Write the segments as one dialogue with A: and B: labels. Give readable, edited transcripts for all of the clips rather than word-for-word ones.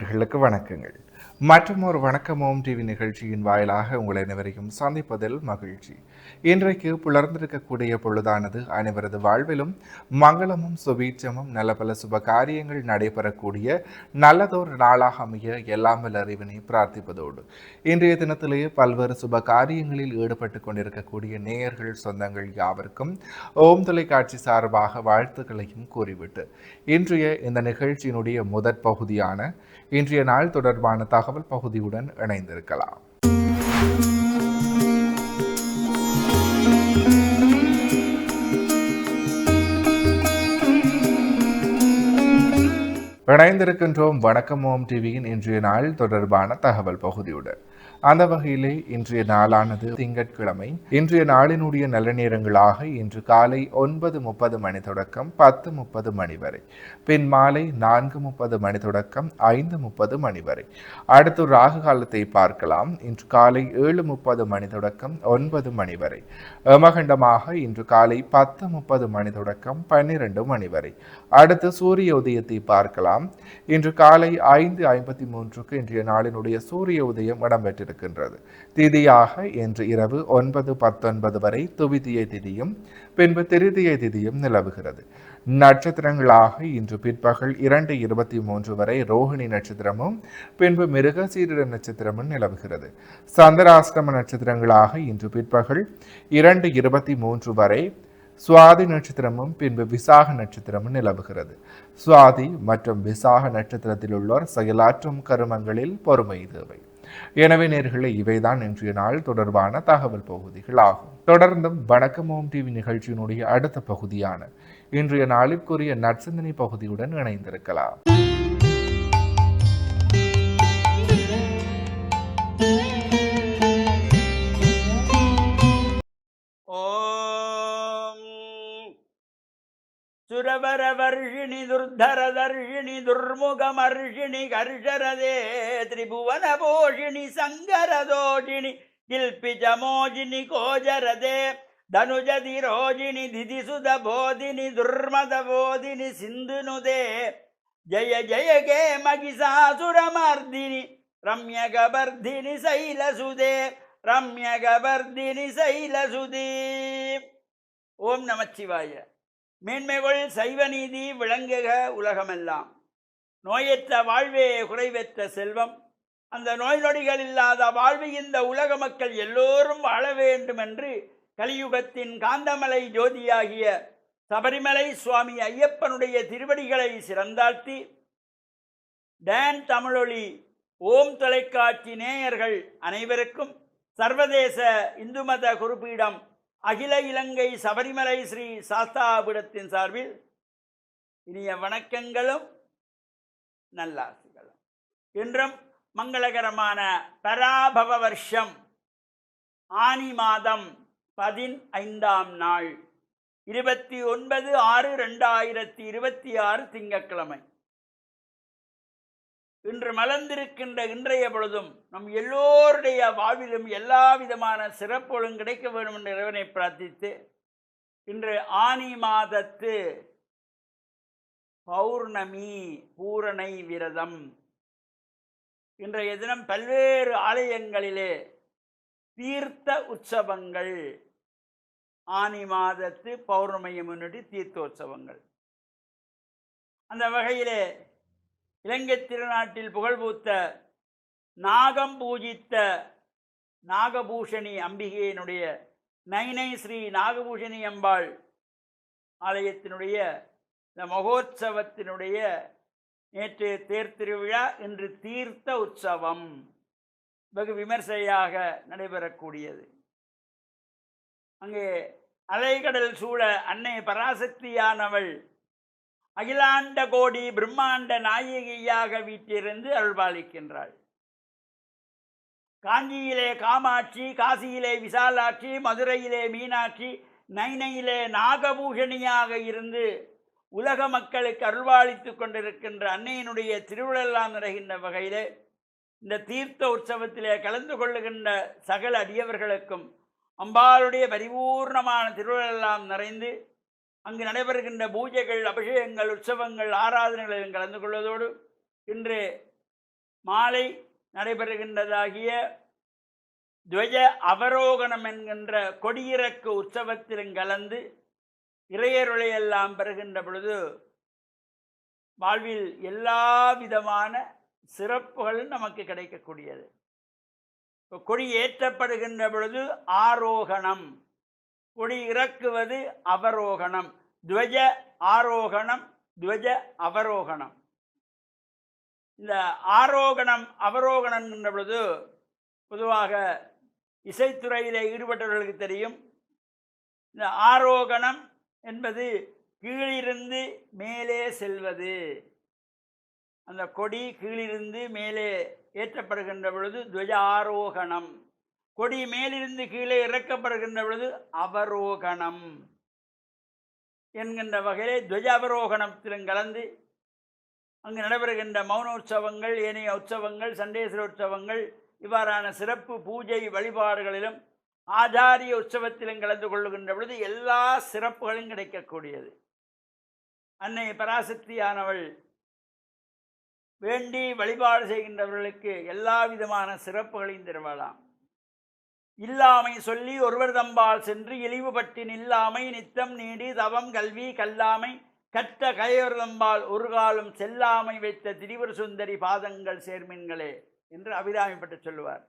A: நேயர்களுக்கு வணக்கங்கள். மற்றும் ஒரு வணக்கம் ஓம் டிவி நிகழ்ச்சியின் வாயிலாக உங்களை அனைவரையும் சந்திப்பதில் மகிழ்ச்சி. இன்றைக்கு புலர்ந்திருக்கக்கூடிய பொழுதானது அனைவரது வாழ்விலும் மங்களமும் சுபீட்சமும் நல்ல பல சுப காரியங்கள் நடைபெறக்கூடிய நல்லதொரு நாளாக அமைய எல்லாம் வல்ல இறைவனை பிரார்த்திப்பதோடு இன்றைய தினத்திலேயே பல்வேறு சுப காரியங்களில் ஈடுபட்டு கொண்டிருக்கக்கூடிய நேயர்கள் சொந்தங்கள் யாவருக்கும் ஓம் தொலைக்காட்சி சார்பாக வாழ்த்துக்களையும் கூறிவிட்டு இன்றைய இந்த நிகழ்ச்சியினுடைய முதற் பகுதியான இன்றைய நாள் தொடர்பான தகவல் பகுதியுடன் இணைந்திருக்கலாம். இணைந்திருக்கின்றோம் வணக்கம் ஓம் டிவியின் இன்றைய நாள் தொடர்பான தகவல் பகுதியுடன். அந்த வகையிலே இன்றைய நாளானது திங்கட்கிழமை. இன்றைய நாளினுடைய நல்ல நேரங்களாக இன்று காலை 9:30 மணி தொடக்கம் 10:30 மணி வரை, பின் மாலை 4:30 மணி தொடக்கம் 5:30 மணி வரை. அடுத்து ராகு காலத்தை பார்க்கலாம். இன்று காலை 7:30 மணி தொடக்கம் 9 மணி வரை. யமகண்டமாக இன்று காலை 10:30 மணி தொடக்கம் 12 மணி வரை. அடுத்து சூரிய உதயத்தை பார்க்கலாம். இன்று காலை 5:53க்கு இன்றைய நாளினுடைய சூரிய உதயம் இடம்பெற்று இருக்கின்றது. திதியாக இன்று இரவு 9:19 வரை துவிதியை திதியும் பின்பு திருதியை திதியும் நிலவுகிறது. நட்சத்திரங்களாக இன்று பிற்பகல் 2:23 வரை ரோஹிணி நட்சத்திரமும் பின்பு மிருகசீரிட நட்சத்திரமும் நிலவுகிறது. சந்திராஷ்டம நட்சத்திரங்களாக இன்று பிற்பகல் 2:23 வரை சுவாதி நட்சத்திரமும் பின்பு விசாக நட்சத்திரமும் நிலவுகிறது. சுவாதி மற்றும் விசாக நட்சத்திரத்தில் உள்ளோர் செயலாற்றும் கருமங்களில் பொறுமை தேவை. எனவே நேயர்களே, இவைதான் இன்றைய நாள் தொடர்பான தகவல் பகுதிகள் ஆகும். தொடர்ந்தும் வணக்கம் ஓம் டிவி நிகழ்ச்சியினுடைய அடுத்த பகுதியான இன்றைய நாளிற்குரிய நற்சிந்தனை பகுதியுடன் இணைந்திருக்கலாம்.
B: சுரவரவர்ஷிணி துர்தரதர்ஷிணி துர்முகமர்ஷிணி கர்ஷரதே திரிபுவன போஷிணி சங்கரதோஷிணி கில்பிஜமோஜினி கோஜரதே தனுஜதி ரோஜினி திதிசுத போதினி துர்மத போதினி சிந்துனுதே ஜய ஜய கே மகிஷாசுரமர்தினி ரம்யகபர்தினி சைலசுதே ரம்யகபர்தினி சைலசுதே. ஓம் நமச்சிவாய. மேன்மைகள் சைவ நீதி விளங்குக உலகமெல்லாம். நோயற்ற வாழ்வே குறைவற்ற செல்வம். அந்த நோய் நொடிகள் இல்லாத வாழ்வு இந்த உலக மக்கள் எல்லோரும் வாழ வேண்டும் என்று கலியுகத்தின் காந்தமலை ஜோதியாகிய சபரிமலை சுவாமி ஐயப்பனுடைய திருவடிகளை சிறந்தாழ்த்தி டான் தமிழொலி ஓம் தொலைக்காட்சி நேயர்கள் அனைவருக்கும் சர்வதேச இந்து மத குருபீடம் அகில இலங்கை சபரிமலை ஸ்ரீ சாஸ்தாபீடத்தின் சார்பில் இனிய வணக்கங்களும் நல்லாசிகளும். இன்றும் மங்களகரமான பராபவ வருஷம் ஆனி மாதம் 15ஆம் நாள் 29/6/2026 திங்கட்கிழமை. இன்று மலர்ந்திருக்கின்ற இன்றைய பொழுதும் நம் எல்லோருடைய வாழ்விலும் எல்லா விதமான சிறப்புகளும் கிடைக்க வேண்டும் என்ற இறைவனை பிரார்த்தித்து, இன்று ஆனி மாதத்து பௌர்ணமி பூரணை விரதம். இன்றைய தினம் பல்வேறு ஆலயங்களிலே தீர்த்த உற்சவங்கள். ஆனி மாதத்து பௌர்ணமியை முன்னிட்டு தீர்த்தோற்சவங்கள். அந்த வகையிலே இலங்கை திருநாட்டில் புகழ்பூத்த நாகம் பூஜித்த நாகபூஷணி அம்பிகையினுடைய நைனை ஸ்ரீ நாகபூஷணி அம்பாள் ஆலயத்தினுடைய இந்த மகோத்சவத்தினுடைய நேற்று தேர் திருவிழா, இன்று தீர்த்த உற்சவம் வெகு விமர்சையாக நடைபெறக்கூடியது. அங்கே அலைகடல் சூழ அன்னை பராசக்தியானவள் அகிலாண்ட கோடி பிரம்மாண்ட நாயகியாக வீட்டிலிருந்து அருள்பாலிக்கின்றாள். காஞ்சியிலே காமாட்சி, காசியிலே விசாலாட்சி, மதுரையிலே மீனாட்சி, நைனையிலே நாகபூஷணியாக இருந்து உலக மக்களுக்கு அருள்பாலித்து கொண்டிருக்கின்ற அன்னையினுடைய திருவிழெல்லாம் நிறைகின்ற வகையிலே இந்த தீர்த்த உற்சவத்திலே கலந்து கொள்ளுகின்ற சகல அடியவர்களுக்கும் அம்பாளுடைய பரிபூர்ணமான திருவிழெல்லாம் நிறைந்து அங்கு நடைபெறுகின்ற பூஜைகள், அபிஷேகங்கள், உற்சவங்கள், ஆராதனைகளிலும் கலந்து கொள்வதோடு இன்று மாலை நடைபெறுகின்றதாகிய துவஜ அவரோகணம் என்கின்ற கொடியிறக்கு உற்சவத்திலும் கலந்து இறையருளையெல்லாம் பெறுகின்ற பொழுது வாழ்வில் எல்லா விதமான சிறப்புகளும் நமக்கு கிடைக்கக்கூடியது. இப்போ கொடி ஏற்றப்படுகின்ற பொழுது ஆரோகணம், கொடி இறக்குவது அவரோகணம், துவஜ ஆரோகணம், துவஜ அவரோகணம். இந்த ஆரோகணம் அவரோகணம் என்ற பொழுது பொதுவாக இசைத்துறையிலே ஈடுபட்டவர்களுக்கு தெரியும். இந்த ஆரோகணம் என்பது கீழிருந்து மேலே செல்வது. அந்த கொடி கீழிருந்து மேலே ஏற்றப்படுகின்ற பொழுது துவஜ ஆரோகணம், கொடி மேலிருந்து கீழே இறக்கப்படுகின்ற பொழுது அவரோகணம் என்கின்ற வகையிலே துவஜ அவரோகணத்திலும் கலந்து அங்கு நடைபெறுகின்ற மௌன உற்சவங்கள், ஏனைய உற்சவங்கள், சண்டேஸ்வர உற்சவங்கள், இவ்வாறான சிறப்பு பூஜை வழிபாடுகளிலும் ஆச்சாரிய உற்சவத்திலும் கலந்து கொள்ளுகின்ற பொழுது எல்லா சிறப்புகளும் கிடைக்கக்கூடியது. அன்னை பராசக்தியானவள் வேண்டி வழிபாடு செய்கின்றவர்களுக்கு எல்லா விதமான சிறப்புகளையும் தருவாளாம். இல்லாமை சொல்லி ஒருவர் தம்பால் சென்று இழிவுபட்டு நில்லாமை நித்தம் நீடி தவம் கல்வி கல்லாமை கற்ற கையொரு தம்பால் ஒரு காலம் செல்லாமை வைத்த திரிபுர சுந்தரி பாதங்கள் சேர்மின்களே என்று அபிராமிப்பட்டு சொல்லுவார்.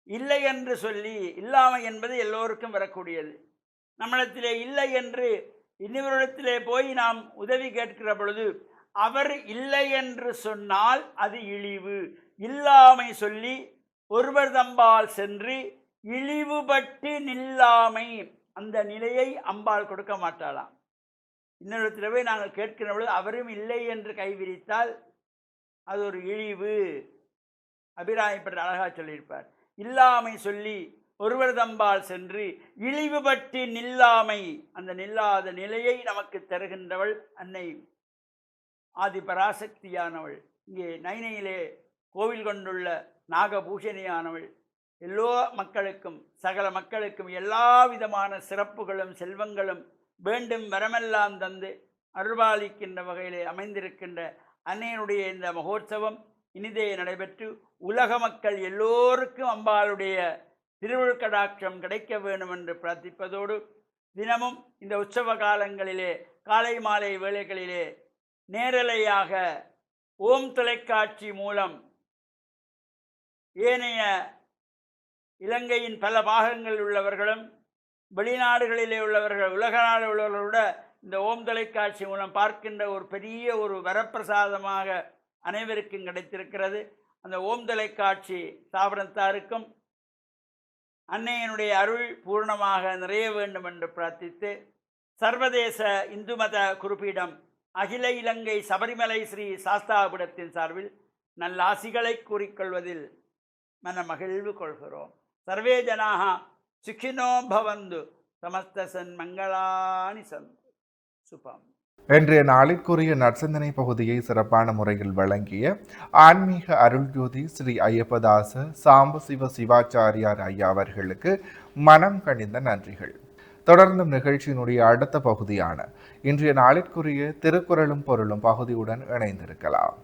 B: இல்லை என்று சொல்லி, இல்லாமை என்பது எல்லோருக்கும் வரக்கூடியது. நம்மிடத்திலே இல்லை என்று இன்னொருடத்திலே போய் நாம் உதவி கேட்கிற பொழுது அவர் இல்லை என்று சொன்னால் அது இழிவு. இல்லாமை சொல்லி ஒருவர் தம்பால் சென்று இழிவுபட்டு நில்லாமை, அந்த நிலையை அம்பாள் கொடுக்க மாட்டாளாம். இன்னொருத்தில் போய் நாங்கள் கேட்கிற பொழுது அவரும் இல்லை என்று கைவிரித்தால் அது ஒரு இழிவு. அபிராமிப்பட்டு அழகாக சொல்லியிருப்பார். இல்லாமை சொல்லி ஒருவர் தம்பால் சென்று இழிவுபட்டு நில்லாமை, அந்த நில்லாத நிலையை நமக்கு தருகின்றவள் அன்னை ஆதி பராசக்தியானவள். இங்கே நைனையிலே கோவில் கொண்டுள்ள நாகபூஷணியானவள் எல்லோ மக்களுக்கும் சகல மக்களுக்கும் எல்லா விதமான சிறப்புகளும் செல்வங்களும் வேண்டும் வரமெல்லாம் தந்து அருள்பாலிக்கின்ற வகையிலே அமைந்திருக்கின்ற அன்னையினுடைய இந்த மகோற்சவம் இனிதே நடைபெற்று உலக மக்கள் எல்லோருக்கும் அம்பாளுடைய திருவிழுக்கடாட்சம் கிடைக்க வேண்டும் என்று பிரார்த்திப்பதோடு, தினமும் இந்த உற்சவ காலங்களிலே காலை மாலை வேளைகளிலே நேரலையாக ஓம் தொலைக்காட்சி மூலம் ஏனைய இலங்கையின் பல பாகங்களில் உள்ளவர்களும் வெளிநாடுகளிலே உள்ளவர்கள், உலக நாடு உள்ளவர்களோட இந்த ஓம் தொலைக்காட்சி மூலம் பார்க்கின்ற ஒரு பெரிய ஒரு வரப்பிரசாதமாக அனைவருக்கும் கிடைத்திருக்கிறது. அந்த ஓம் தொலைக்காட்சி ஸ்தாபனத்தாருக்கும் அன்னையினுடைய அருள் பூர்ணமாக நிறைய வேண்டும் என்று பிரார்த்தித்து, சர்வதேச இந்து மத குறிப்பீடம் அகில இலங்கை சபரிமலை ஸ்ரீ சாஸ்தாபுரத்தின் சார்பில் நல்லாசிகளை கூறிக்கொள்வதில் மன மகிழ்வு கொள்கிறோம். சர்வே ஜனாக சுகினோ பவந்து சமஸ்த சன்மங்களானி சந்து சுபம்.
A: இன்றைய நாளிற்குரிய நற்சிந்தனை பகுதியை சிறப்பான முறையில் வழங்கிய ஆன்மீக அருள்ஜோதி ஸ்ரீ ஐயப்பதாச சாம்பசிவ சிவாச்சாரியார் ஐயா அவர்களுக்கு மனம் கனிந்த நன்றிகள். தொடர்ந்தும் நிகழ்ச்சியினுடைய அடுத்த பகுதியான இன்றைய நாளிற்குரிய திருக்குறளும் பொருளும் பகுதியுடன் இணைந்திருக்கலாம்.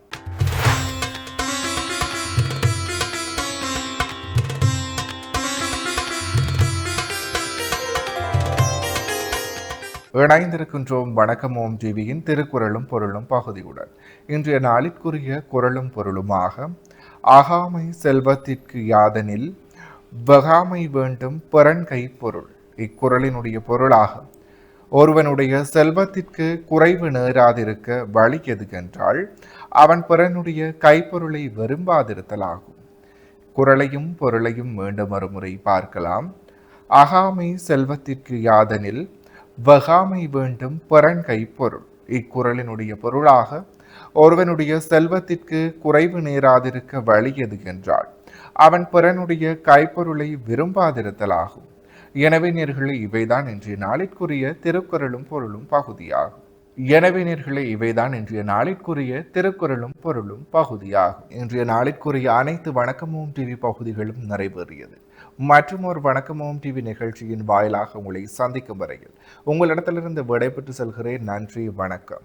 A: இணைந்திருக்கின்றோம் வணக்கம் ஓம் டிவியின் திருக்குறளும் பொருளும் பகுதியுடன். இன்றைய நாளிற்குரிய குறளும் பொருளுமாக, ஆகாமை செல்வத்திற்கு யாதனில் வகாமை வேண்டும் பிறன் கை பொருள். இக்குறளினுடைய பொருளாக, ஒருவனுடைய செல்வத்திற்கு குறைவு நேராதிருக்க வழி எதுகென்றால் அவன் பிறனுடைய கைப்பொருளை விரும்பாதிருத்தலாகும். குறளையும் பொருளையும் மீண்டும் மறுமுறை பார்க்கலாம். ஆகாமை செல்வத்திற்கு யாதனில் வகாமை வேண்டும் பிறன் கைப்பொருள். இக்குறளினுடைய பொருளாக, ஒருவனுடைய செல்வத்திற்கு குறைவு நேராதிருக்க வழி எது என்றால் அவன் பிறனுடைய கைப்பொருளை விரும்பாதிருத்தலாகும். எனவே நேர்களே, இவைதான் இன்றைய நாளிற்குரிய திருக்குறளும் பொருளும் பகுதியாகும். இன்றைய நாளிற்குரிய அனைத்து வணக்கமோம் டிவி பகுதிகளும் நிறைவேறியது. மற்றும் ஒரு வணக்கமோம் டிவி நிகழ்ச்சியின் வாயிலாக உங்களை சந்திக்கும் வரையில் உங்களிடத்திலிருந்து விடைபெற்று செல்கிறேன். நன்றி, வணக்கம்.